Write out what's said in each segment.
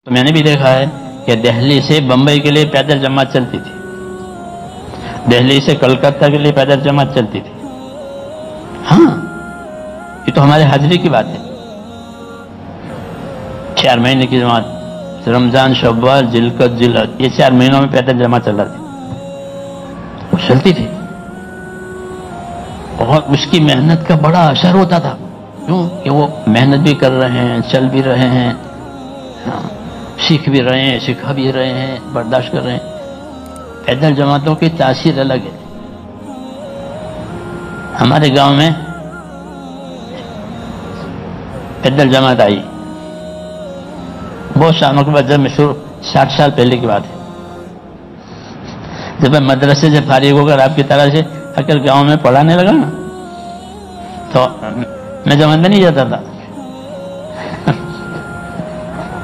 تو میں نے بھی دیکھا ہے کہ دہلی سے بمبئی کے لیے پیدل جماعت چلتی تھی، دہلی سے کلکتہ کے لیے پیدل جماعت چلتی تھی۔ ہاں، یہ تو ہمارے حاضری کی بات ہے۔ 4 مہینے کی جماعت، رمضان، شوال، ذوالقعدہ، ذوالحج، یہ 4 مہینوں میں پیدل جماعت چل رہی تھی، وہ چلتی تھی، اور اس کی محنت کا بڑا اثر ہوتا تھا، کیوں کہ وہ محنت بھی کر رہے ہیں، چل بھی رہے ہیں، سیکھ بھی رہے ہیں، سکھا بھی رہے ہیں، برداشت کر رہے ہیں۔ پیدل جماعتوں کی تاثیر الگ ہے۔ ہمارے گاؤں میں پیدل جماعت آئی بہت سالوں کے بعد، جب میں شروع 60 سال پہلے کی بات ہے، جب میں مدرسے سے فارغ ہو کر آپ کی طرح سے اگر گاؤں میں پڑھانے لگا نا، تو میں جماعت میں نہیں جاتا تھا،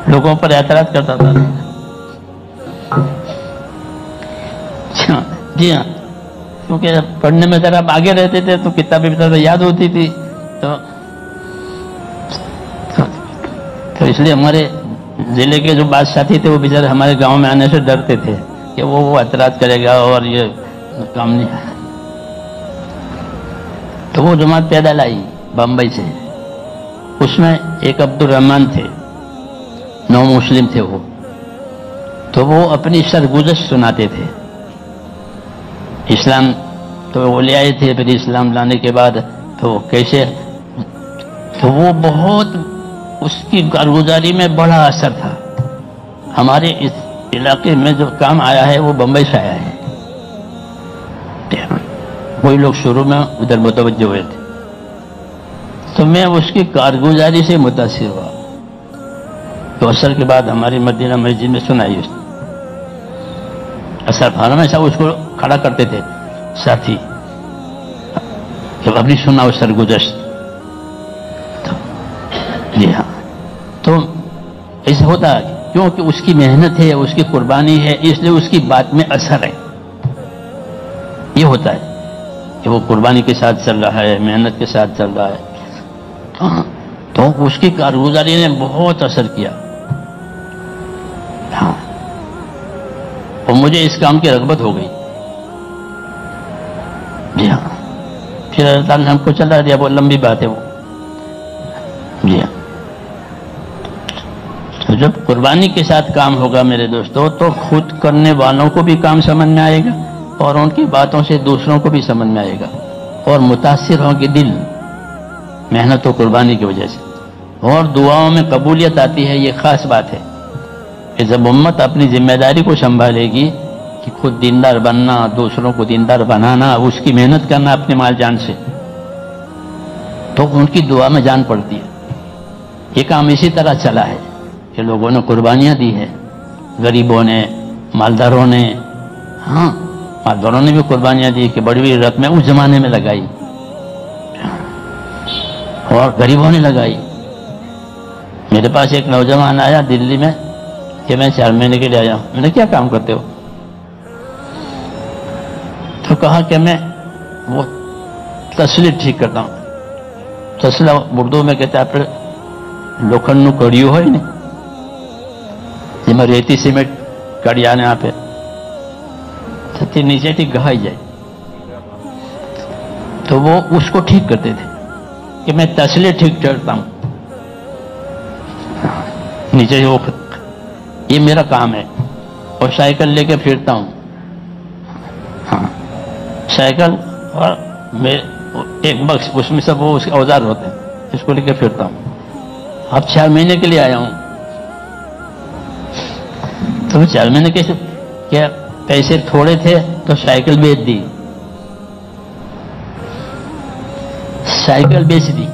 لوگوں پر اعتراض کرتا تھا۔ جی ہاں، کیونکہ جب پڑھنے میں ذرا آگے رہتے تھے تو کتابیں بھی یاد ہوتی تھی، تو اس لیے ہمارے ضلع کے جو بعض ساتھی تھے وہ بیچارے ہمارے گاؤں میں آنے سے ڈرتے تھے کہ وہ اعتراض کرے گا اور یہ کام نہیں ہے۔ تو وہ جماعت پیدل آئی بمبئی سے، اس میں ایک عبد الرحمن تھے، نو مسلم تھے وہ، تو وہ اپنی سرگزشت سناتے تھے۔ اسلام تو وہ لے آئے تھے، پھر اسلام لانے کے بعد تو کیسے، تو وہ بہت، اس کی کارگزاری میں بڑا اثر تھا۔ ہمارے اس علاقے میں جو کام آیا ہے وہ بمبئی سے آیا ہے، وہی لوگ شروع میں ادھر متوجہ ہوئے تھے، تو میں اس کی کارگزاری سے متاثر ہوا۔ تو اثر کے بعد ہماری مدینہ مسجد میں سنائی اس نے، اثر ہمیشہ اس کو کھڑا کرتے تھے ساتھی، جب اپنی سنا اس سرگزشت۔ جی ہاں، تو ایسا ہوتا ہے کیونکہ اس کی محنت ہے، اس کی قربانی ہے، اس لیے اس کی بات میں اثر ہے۔ یہ ہوتا ہے کہ وہ قربانی کے ساتھ چل رہا ہے، محنت کے ساتھ چل رہا ہے، تو اس کی کارگزاری نے بہت اثر کیا۔ ہاں، اور مجھے اس کام کی رغبت ہو گئی۔ جی ہاں، پھر اللہ تعالیٰ نے ہم کو چلا دیا، وہ لمبی بات ہے وہ۔ جی ہاں، تو جب قربانی کے ساتھ کام ہوگا میرے دوستوں، تو خود کرنے والوں کو بھی کام سمجھ میں آئے گا، اور ان کی باتوں سے دوسروں کو بھی سمجھ میں آئے گا، اور متاثر ہوں گے دل محنت و قربانی کی وجہ سے، اور دعاؤں میں قبولیت آتی ہے۔ یہ خاص بات ہے کہ جب امت اپنی ذمہ داری کو سنبھالے گی کہ خود دیندار بننا، دوسروں کو دیندار بنانا، اس کی محنت کرنا اپنے مال جان سے، تو ان کی دعا میں جان پڑتی ہے۔ یہ کام اسی طرح چلا ہے کہ لوگوں نے قربانیاں دی ہیں، غریبوں نے، مالداروں نے، ہاں مالداروں نے بھی قربانیاں دی کہ بڑی بڑی رقمیں اس زمانے میں لگائی، اور غریبوں نے لگائی۔ میرے پاس ایک نوجوان آیا دلی میں کہ میں 4 مہینے کے لیے آیا ہوں۔ میں نے کیا کام کرتے ہو؟ تو کہا کہ میں وہ تسلی ٹھیک کرتا ہوں۔ تسلا اردو میں کہتے ہیں آپ لوکھنڈ کڑیوں ہوئی نہیں، جی ریتی سیمنٹ کڑیا نے آپ نیچے ٹھیک گہائی جائے، تو وہ اس کو ٹھیک کرتے تھے کہ میں تسلے ٹھیک کرتا ہوں نیچے، وہ یہ میرا کام ہے۔ اور سائیکل لے کے پھرتا ہوں، ہاں سائیکل، اور ایک بکس اس میں سب وہ اس کے اوزار ہوتے ہیں، اس کو لے کے پھرتا ہوں۔ اب 4 مہینے کے لیے آیا ہوں، تو 4 مہینے کے کیا پیسے تھوڑے تھے تو سائیکل بیچ دی، سائیکل بیچ دی،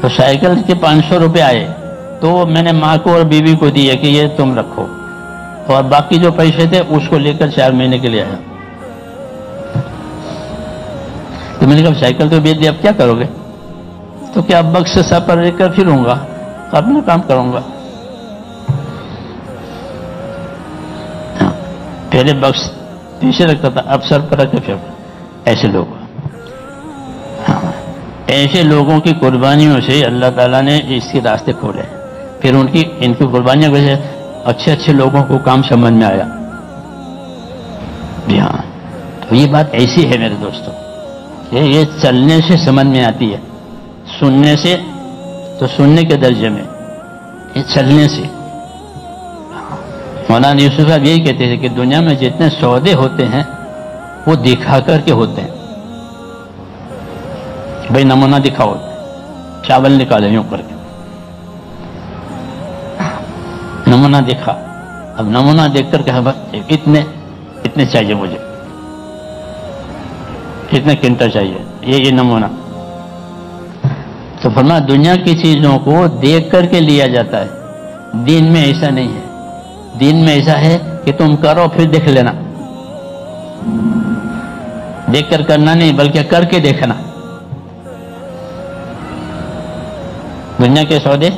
تو سائیکل کے 500 روپے آئے، تو میں نے ماں کو اور بیوی کو دیے کہ یہ تم رکھو، اور باقی جو پیسے تھے اس کو لے کر 4 مہینے کے لیے آیا۔ تو میں نے کہا سائیکل تو بیچ دی، اب کیا کرو گے؟ تو کیا اب بکس سے سر پر لے کر پھروں گا، اپنا کام کروں گا۔ پہلے بکس پیچھے رکھتا تھا، اب سر پر رکھ کے پھر۔ ایسے لوگ، ایسے لوگوں کی قربانیوں سے اللہ تعالیٰ نے اس کے راستے کھولے۔ پھر ان کی قربانیوں کی وجہ سے اچھے اچھے لوگوں کو کام سمجھ میں آیا. جی ہاں، تو یہ بات ایسی ہے میرے دوستوں، یہ چلنے سے سمجھ میں آتی ہے، سننے سے تو سننے کے درجے میں، یہ چلنے سے. مولانا یوسف صاحب یہی کہتے تھے کہ دنیا میں جتنے سودے ہوتے ہیں وہ دکھا کر کے ہوتے ہیں. بھائی نمونہ دکھاؤ، چاول نکالے یوں کر کے، نمونہ دکھا. اب نمونہ دیکھ کر کہ اتنے چاہیے مجھے، کتنے کنٹل چاہیے، یہ نمونہ. تو فرمایا دنیا کی چیزوں کو دیکھ کر کے لیا جاتا ہے، دین میں ایسا نہیں ہے. دین میں ایسا ہے کہ تم کرو پھر دیکھ لینا، دیکھ کر کرنا نہیں بلکہ کر کے دیکھنا. دنیا کے سودے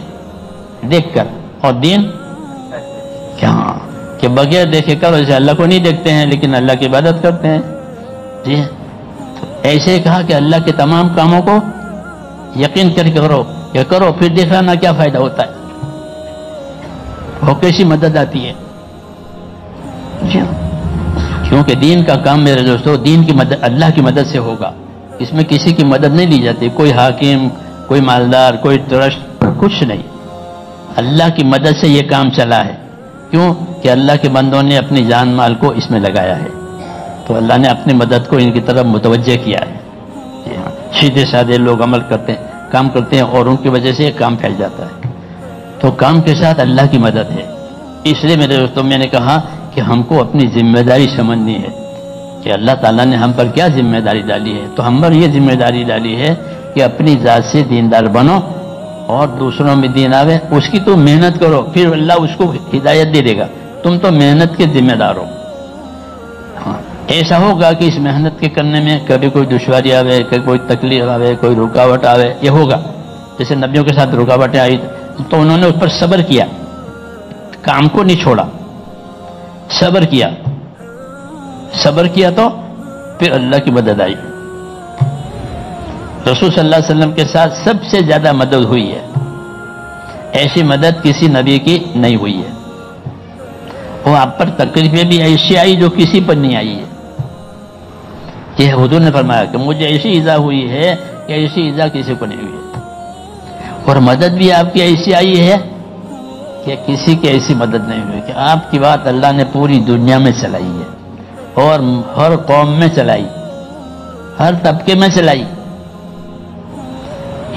دیکھ کر، اور دین کیا کہ بغیر دیکھے کرو. جیسے اللہ کو نہیں دیکھتے ہیں لیکن اللہ کی عبادت کرتے ہیں. جی تو ایسے کہا کہ اللہ کے تمام کاموں کو یقین کر کے کرو، کہ کرو پھر دکھانا کیا فائدہ ہوتا ہے، وہ کیسی مدد آتی ہے. جی کیونکہ دین کا کام میرے دوستو دین کی مدد اللہ کی مدد سے ہوگا. اس میں کسی کی مدد نہیں لی جاتی، کوئی حاکم، کوئی مالدار، کوئی ٹرسٹ، کچھ نہیں. اللہ کی مدد سے یہ کام چلا ہے. کیوں کہ اللہ کے بندوں نے اپنی جان مال کو اس میں لگایا ہے، تو اللہ نے اپنی مدد کو ان کی طرف متوجہ کیا ہے. سیدھے سادے لوگ عمل کرتے ہیں، کام کرتے ہیں، اور ان کی وجہ سے یہ کام پھیل جاتا ہے. تو کام کے ساتھ اللہ کی مدد ہے. اس لیے میرے دوستوں میں نے کہا کہ ہم کو اپنی ذمہ داری سمجھنی ہے کہ اللہ تعالیٰ نے ہم پر کیا ذمہ داری ڈالی ہے. تو ہم پر یہ ذمہ داری ڈالی ہے کہ اپنی ذات سے دیندار بنو اور دوسروں میں دین آوے، اس کی تو محنت کرو، پھر اللہ اس کو ہدایت دے دے گا. تم تو محنت کے ذمہ دار ہو. ایسا ہوگا کہ اس محنت کے کرنے میں کبھی کوئی دشواری آوے، کبھی کوئی تکلیف آوے، کوئی رکاوٹ آوے، یہ ہوگا. جیسے نبیوں کے ساتھ رکاوٹیں آئی تو انہوں نے اس پر صبر کیا، کام کو نہیں چھوڑا، صبر کیا تو پھر اللہ کی مدد آئی. رسول صلی اللہ علیہ وسلم کے ساتھ سب سے زیادہ مدد ہوئی ہے. ایسی مدد کسی نبی کی نہیں ہوئی ہے. وہ آپ پر تکلیفیں بھی ایسی آئی جو کسی پر نہیں آئی ہے. یہ حضور نے فرمایا کہ مجھے ایسی ایذا ہوئی ہے کہ ایسی ایذا کسی کو نہیں ہوئی ہے. اور مدد بھی آپ کی ایسی آئی ہے کہ کسی کی ایسی مدد نہیں ہوئی کہ آپ کی بات اللہ نے پوری دنیا میں چلائی ہے، اور ہر قوم میں چلائی، ہر طبقے میں چلائی.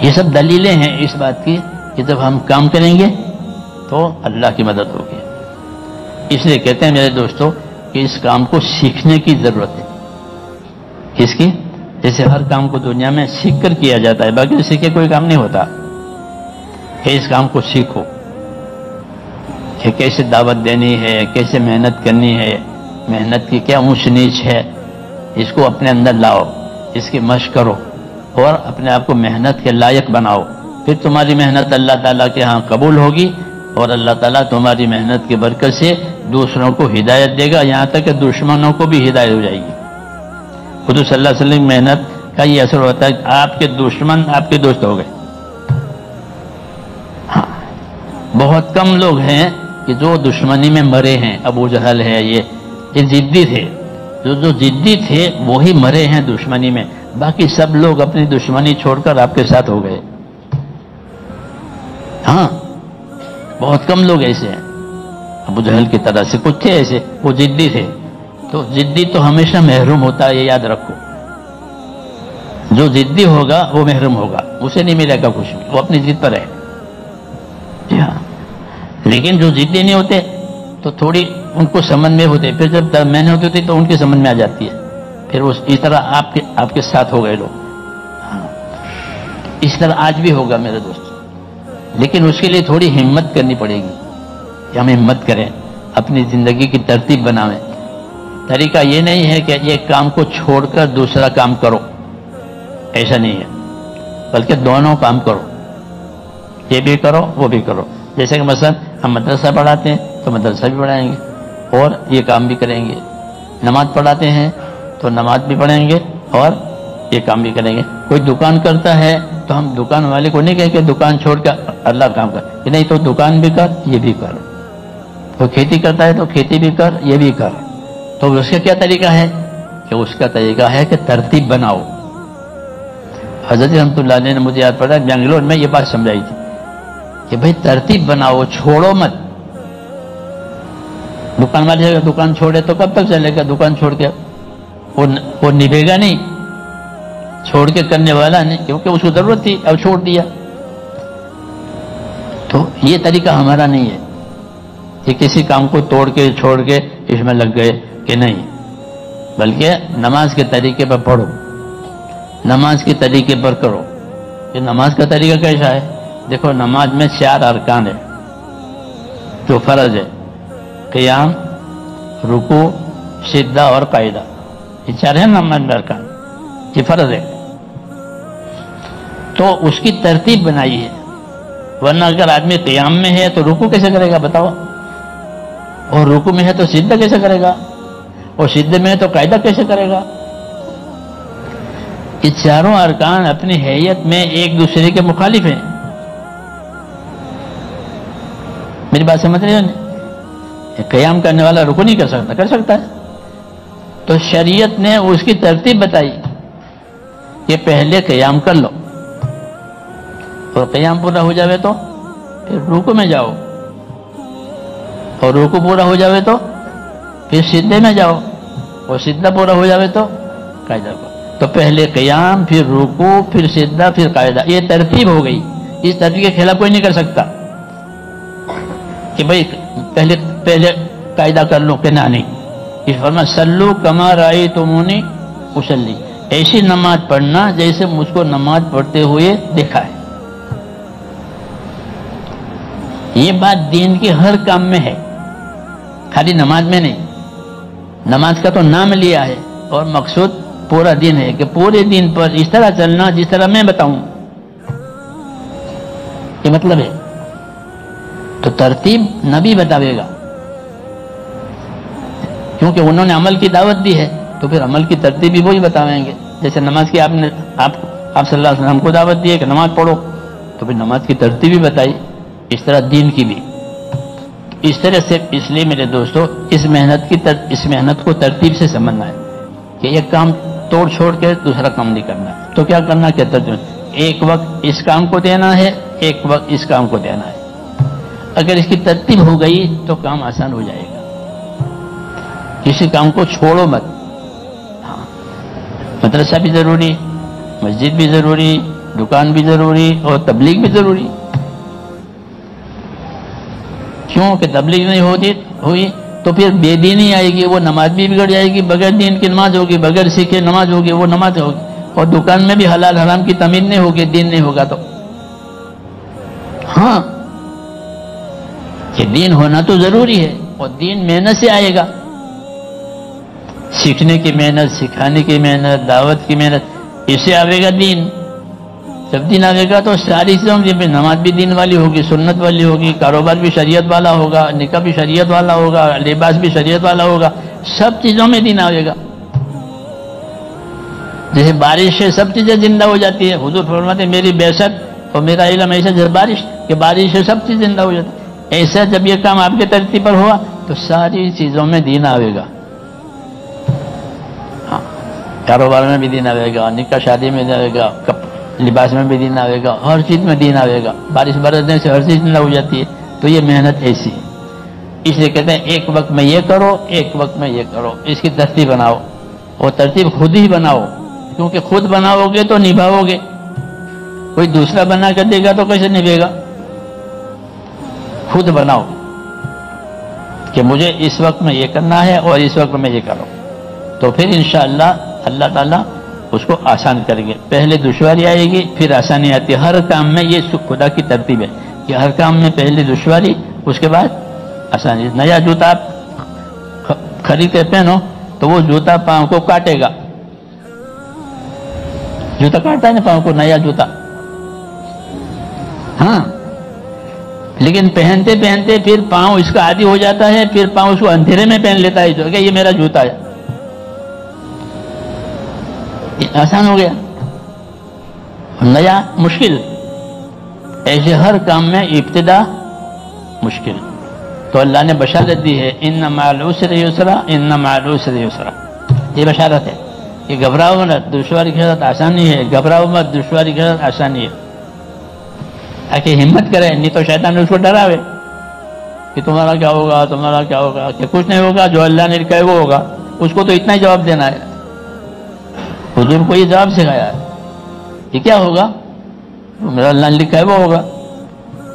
یہ سب دلیلیں ہیں اس بات کی کہ جب ہم کام کریں گے تو اللہ کی مدد ہوگی. اس لیے کہتے ہیں میرے دوستوں کہ اس کام کو سیکھنے کی ضرورت ہے. کس کی؟ جیسے ہر کام کو دنیا میں سیکھ کر کیا جاتا ہے، باقی سیکھے کوئی کام نہیں ہوتا. کہ اس کام کو سیکھو کہ کیسے دعوت دینی ہے، کیسے محنت کرنی ہے، محنت کی کیا اونچ نیچ ہے، اس کو اپنے اندر لاؤ، اس کی مشق کرو اور اپنے آپ کو محنت کے لائق بناؤ. پھر تمہاری محنت اللہ تعالیٰ کے ہاں قبول ہوگی، اور اللہ تعالیٰ تمہاری محنت کی برکت سے دوسروں کو ہدایت دے گا، یہاں تک کہ دشمنوں کو بھی ہدایت ہو جائے گی. حضور صلی اللہ علیہ وسلم کی محنت کا یہ اثر ہوتا ہے کہ آپ کے دشمن آپ کے دوست ہو گئے. ہاں بہت کم لوگ ہیں کہ جو دشمنی میں مرے ہیں. ابو جہل ہے، یہ ضدی تھے، جو ضدی تھے وہی مرے ہیں دشمنی میں، باقی سب لوگ اپنی دشمنی چھوڑ کر آپ کے ساتھ ہو گئے. ہاں بہت کم لوگ ایسے ہیں. ابو جہل کی طرح سے کچھ تھے ایسے، وہ ضدی تھے. تو ضدی تو ہمیشہ محروم ہوتا ہے، یہ یاد رکھو. جو ضدی ہوگا وہ محروم ہوگا، اسے نہیں ملے گا کچھ بھی، وہ اپنی ضد پر ہے. جی ہاں. لیکن جو ضدی نہیں ہوتے تو تھوڑی ان کو سمجھ میں ہوتے، پھر جب درمیان ہوتی تو ان کی سمجھ میں آ جاتی ہے، پھر اس طرح آپ کے ساتھ ہو گئے لوگ. ہاں اس طرح آج بھی ہوگا میرے دوست، لیکن اس کے لیے تھوڑی ہمت کرنی پڑے گی کہ ہم ہمت کریں، اپنی زندگی کی ترتیب بنائیں. طریقہ یہ نہیں ہے کہ ایک کام کو چھوڑ کر دوسرا کام کرو، ایسا نہیں ہے، بلکہ دونوں کام کرو، یہ بھی کرو وہ بھی کرو. جیسے کہ مثلا ہم مدرسہ پڑھاتے ہیں تو مدرسہ بھی پڑھائیں گے اور یہ کام بھی کریں گے. نماز پڑھاتے ہیں تو نماز بھی پڑھیں گے اور یہ کام بھی کریں گے. کوئی دکان کرتا ہے تو ہم دکان والے کو نہیں کہیں کہ دکان چھوڑ کر اللہ کام کر, کہ نہیں تو دکان بھی کر یہ بھی کر. کوئی کھیتی کرتا ہے تو کھیتی بھی کر یہ بھی کر. تو اس کا کیا طریقہ ہے کہ اس کا طریقہ ہے کہ ترتیب بناؤ. حضرت رحمۃ اللہ علیہ نے مجھے یاد پڑا بنگلور میں یہ بات سمجھائی تھی کہ بھائی ترتیب بناؤ, چھوڑو مت. دکان والے اگر دکان چھوڑے تو کب تک چلے گا؟ دکان چھوڑ کے وہ نبھے گا نہیں, چھوڑ کے کرنے والا نہیں, کیونکہ اس کو ضرورت تھی اب چھوڑ دیا. تو یہ طریقہ ہمارا نہیں ہے کہ کسی کام کو توڑ کے چھوڑ کے اس میں لگ گئے کہ نہیں, بلکہ نماز کے طریقے پر پڑھو, نماز کے طریقے پر کرو. کہ نماز کا طریقہ کیسا ہے؟ دیکھو نماز میں 4 ارکان ہے جو فرض ہے, قیام, رکوع, سجدہ اور قاعدہ. یہ 4 ہیں نماز میں ارکان, یہ فرض ہے. تو اس کی ترتیب بنائی ہے, ورنہ اگر آدمی قیام میں ہے تو رکوع کیسے کرے گا بتاؤ, اور رکوع میں ہے تو سجدہ کیسے کرے گا, اور سجدے میں ہے تو قاعدہ کیسے کرے گا؟ یہ چاروں ارکان اپنی حیت میں ایک دوسرے کے مخالف ہیں. میری بات سمجھ رہے ہو؟ قیام کرنے والا رکوع نہیں کر سکتا, کر سکتا ہے. تو شریعت نے اس کی ترتیب بتائی کہ پہلے قیام کر لو, اور قیام پورا ہو جاوے تو پھر رکوع میں جاؤ, اور رکوع پورا ہو جاوے تو پھر سجدے میں جاؤ, اور سجدہ پورا ہو جاوے تو قاعدہ کو. تو پہلے قیام, پھر رکوع, پھر سجدہ, پھر قاعدہ. یہ ترتیب ہو گئی. اس ترتیب کے خلاف کوئی نہیں کر سکتا کہ بھائی پہلے قاعدہ کر لو, کہ نہ نہیں. اس فرمایا صلو کما رأیتمونی اصلی, ایسی نماز پڑھنا جیسے مجھ کو نماز پڑھتے ہوئے دیکھا ہے. یہ بات دین کے ہر کام میں ہے, خالی نماز میں نہیں. نماز کا تو نام لیا ہے اور مقصود پورا دین ہے کہ پورے دین پر اس طرح چلنا جس طرح میں بتاؤں, یہ مطلب ہے. تو ترتیب نبی بتاوے گا, کیونکہ انہوں نے عمل کی دعوت دی ہے, تو پھر عمل کی ترتیب بھی وہی بتاویں گے. جیسے نماز کی آپ صلی اللہ علیہ وسلم کو دعوت دی ہے کہ نماز پڑھو, تو پھر نماز کی ترتیب بھی بتائی. اس طرح دین کی بھی اس طرح سے. اس لیے میرے دوستو اس محنت کو ترتیب سے سمجھنا ہے کہ ایک کام توڑ چھوڑ کے دوسرا کام نہیں کرنا. تو کیا کرنا, کیا ترتیب, ایک وقت اس کام کو دینا ہے, ایک وقت اس کام کو دینا ہے. اگر اس کی ترتیب ہو گئی تو کام آسان ہو جائے گا. کسی کام کو چھوڑو مت. ہاں, مدرسہ بھی ضروری, مسجد بھی ضروری, دکان بھی ضروری, اور تبلیغ بھی ضروری. کیوں کہ تبلیغ نہیں ہوئی تو پھر بے دینی آئے گی, وہ نماز بھی بگڑ جائے گی. بغیر دین کی نماز ہوگی, بغیر سیکھے نماز ہوگی, وہ نماز ہوگی. اور دکان میں بھی حلال حرام کی تمیز نہیں ہوگی, دین نہیں ہوگا. تو ہاں, کہ دین ہونا تو ضروری ہے, اور دین محنت سے آئے گا. سیکھنے کی محنت, سکھانے کی محنت, دعوت کی محنت, اس سے آئے گا دین. جب دین آئے گا تو ساری چیزوں میں نماز بھی دین والی ہوگی, سنت والی ہوگی, کاروبار بھی شریعت والا ہوگا, نکاح بھی شریعت والا ہوگا, لباس بھی شریعت والا ہوگا. سب چیزوں میں دین آئے گا. جیسے بارش سے سب چیزیں زندہ ہو جاتی ہے. حضور فرماتے ہیں میری بعثت اور میرا علم ایسا جیسے بارش, کہ بارش سے سب چیز زندہ ہو جاتی ہے. ایسا جب یہ کام آپ کے ترتیب پر ہوا تو ساری چیزوں میں دین آئے گا. ہاں, کاروبار میں بھی دین آئے گا, نکاح شادی میں دین آئے گا, لباس میں بھی دین آئے گا, ہر چیز میں دین آئے گا. بارش برسنے سے ہر چیز زندہ ہو جاتی ہے. تو یہ محنت ایسی ہے. اس لیے کہتے ہیں ایک وقت میں یہ کرو, ایک وقت میں یہ کرو. اس کی ترتیب بناؤ, اور ترتیب خود ہی بناؤ, کیونکہ خود بناؤ گے تو نبھاؤ گے. کوئی دوسرا بنا کر دے گا تو کیسے نبھے گا؟ خود بناؤ کہ مجھے اس وقت میں یہ کرنا ہے اور اس وقت میں یہ کرو. تو پھر انشاءاللہ اللہ تعالیٰ اس کو آسان کریں گے. پہلے دشواری آئے گی, پھر آسانی آتی ہے. ہر کام میں یہ خدا کی ترتیب ہے کہ ہر کام میں پہلے دشواری, اس کے بعد آسانی. نیا جوتا آپ خرید کے پہنو تو وہ جوتا پاؤں کو کاٹے گا. جوتا کاٹتا ہے نا پاؤں کو, نیا جوتا. ہاں, لیکن پہنتے پہنتے پھر پاؤں اس کا عادی ہو جاتا ہے, پھر پاؤں اس کو اندھیرے میں پہن لیتا ہے, جو کہ یہ میرا جوتا ہے. آسان ہو گیا. نیا مشکل، ایسے ہر کام میں ابتدا مشکل، تو اللہ نے بشارت دی ہے ان مع العسر یسرا، ان مع العسر یسرا، یہ بشارت ہے کہ گھبراؤ مت، دشواری کے ساتھ آسانی ہے، گھبراؤ مت، دشواری کے ساتھ آسانی ہے، تاکہ ہمت کرے، نہیں تو شیطان اس کو ڈراوے کہ تمہارا کیا ہوگا، تمہارا کیا ہوگا، کہ کچھ نہیں ہوگا، جو اللہ نے لکھا ہے وہ ہوگا، اس کو تو اتنا ہی جواب دینا ہے۔ حضور کو یہ جواب سکھایا ہے کہ کیا ہوگا، میرا اللہ نے لکھا ہے وہ ہوگا،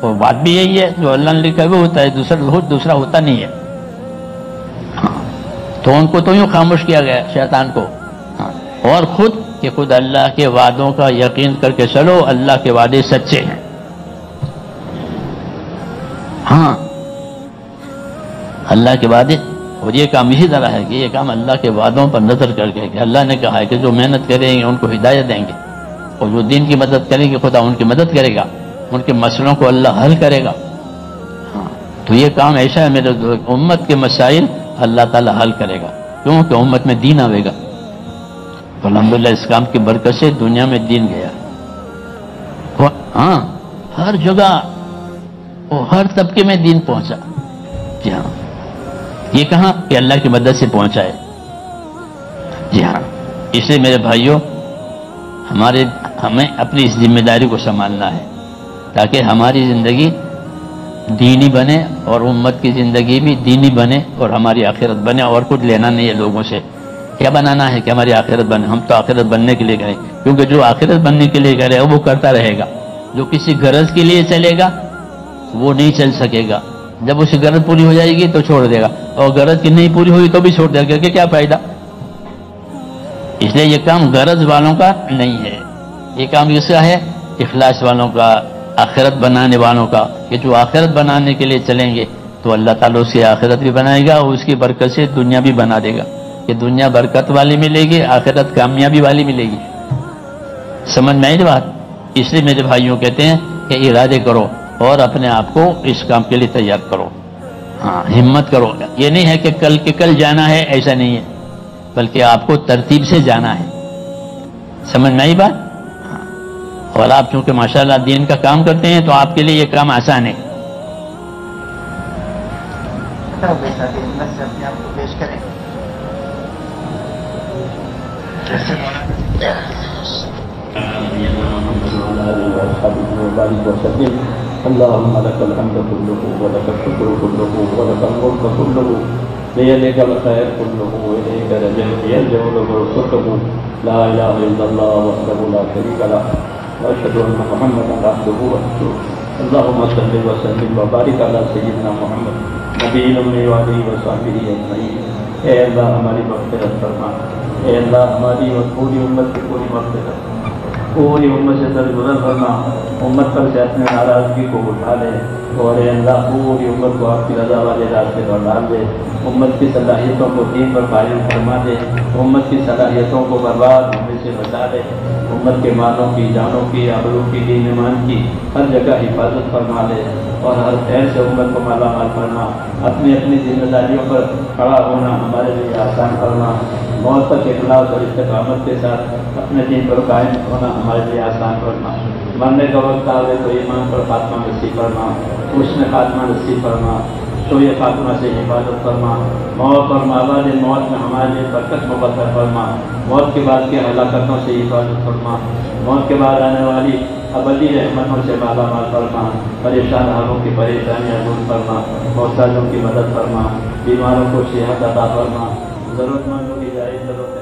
وہ بات بھی یہی ہے، جو اللہ نے لکھا ہے وہ ہوتا ہے، دوسرا ہوتا نہیں ہے۔ تو ان کو تو یوں خاموش کیا گیا شیطان کو، اور خود کہ خود اللہ کے وعدوں کا یقین کر کے چلو، اللہ کے وعدے سچے ہیں۔ ہاں اللہ کے وعدے، اور یہ کام اسی طرح ہے کہ یہ کام اللہ کے وعدوں پر نظر کر کے، کہ اللہ نے کہا ہے کہ جو محنت کریں گے ان کو ہدایت دیں گے، اور جو دین کی مدد کریں گے خدا ان کی مدد کرے گا، ان کے مسئلوں کو اللہ حل کرے گا۔ ہاں تو یہ کام ایسا ہے میرے امت کے مسائل اللہ تعالیٰ حل کرے گا، کیونکہ امت میں دین آئے گا۔ تو الحمدللہ اس کام کی برکت سے دنیا میں دین گیا، ہاں ہر جگہ اور ہر طبقے میں دین پہنچا۔ جی ہاں، یہ کہاں کہ اللہ کی مدد سے پہنچا ہے۔ جی ہاں، اس لیے میرے بھائیوں ہمیں اپنی اس ذمہ داری کو سنبھالنا ہے، تاکہ ہماری زندگی دینی بنے اور امت کی زندگی بھی دینی بنے اور ہماری آخرت بنے، اور کچھ لینا نہیں ہے لوگوں سے۔ کیا بنانا ہے کہ ہماری آخرت بنے؟ ہم تو آخرت بننے کے لیے کریں، کیونکہ جو آخرت بننے کے لیے کرے وہ کرتا رہے گا، جو کسی غرض کے لیے چلے گا وہ نہیں چل سکے گا، جب اس کی غرض پوری ہو جائے گی تو چھوڑ دے گا، اور غرض کی نہیں پوری ہوئی تو بھی چھوڑ دے گا، کہ کیا فائدہ۔ اس لیے یہ کام غرض والوں کا نہیں ہے، یہ کام اس کا ہے اخلاص والوں کا، آخرت بنانے والوں کا، کہ جو آخرت بنانے کے لیے چلیں گے تو اللہ تعالیٰ اس کی آخرت بھی بنائے گا، اور اس کی برکت سے دنیا بھی بنا دے گا، کہ دنیا برکت والی ملے گی، آخرت کامیابی والی ملے گی۔ سمجھ میں آئی بات؟ اس لیے میرے بھائیوں کہتے ہیں کہ ارادے کرو اور اپنے آپ کو اس کام کے لیے تیار کرو، ہاں ہمت کرو۔ یہ نہیں ہے کہ کل کے کل جانا ہے، ایسا نہیں ہے، بلکہ آپ کو ترتیب سے جانا ہے۔ سمجھ میں آئی بات؟ ہاں، اور آپ چونکہ ماشاءاللہ دین کا کام کرتے ہیں تو آپ کے لیے یہ کام آسان ہے۔ اپنے آپ کو پیش کریں۔ اللهم لك الحمد كله ولك الشكر كله ولك الملك كله بيدك الخير كله واليك يرجع الامر كله لا اله الا الله وحده لا شريك له واشهد ان محمدا عبده ورسوله اللهم صل وسلم وبارك على سيدنا محمد نبی الامي وعلى وصحبه اجمعين۔ اے اللہ ہماری مغفرت فرما، اے اللہ ہماری اور پوری امت کی پوری مغفرت، پوری امت سے درگزر فرما، امت پر سے اپنے ناراضگی کو اٹھا لے، اور اے اللہ پوری امت کو آپ کی رضا والے راستے پر ڈال دے، امت کی صلاحیتوں کو دین پر قائم فرما دے، امت کی صلاحیتوں کو برباد ہونے سے بچا لے، امت کے مالوں کی، جانوں کی، آبرو کی، دین ایمان کی ہر جگہ حفاظت فرما لے، اور ہر خیر سے امت کو مالا مال فرما، اپنی اپنی ذمہ داریوں پر کھڑا ہونا ہمارے لیے آسان فرما، موت تک اخلاص اور استقامت کے ساتھ اپنے دین پر قائم ہونا ہمارے لیے آسان فرما، مرنے کا وقت آئے تو ایمان پر خاتمہ نصیب فرما، حسن خاتمہ نصیب فرما، شوئے خاتمہ سے حفاظت فرما، موت اور مابعد موت میں ہمارے لیے برکت مقدر فرما، موت کے بعد کی ہلاکتوں سے حفاظت فرما، موت کے بعد آنے والی ابدی رحمتوں سے مالا مال فرما، پریشان حالوں کی پریشانیاں دور فرما، محتاجوں کی مدد فرما، بیماروں کو صحت عطا فرما، ضرورت مندوں کی جائز ضرورت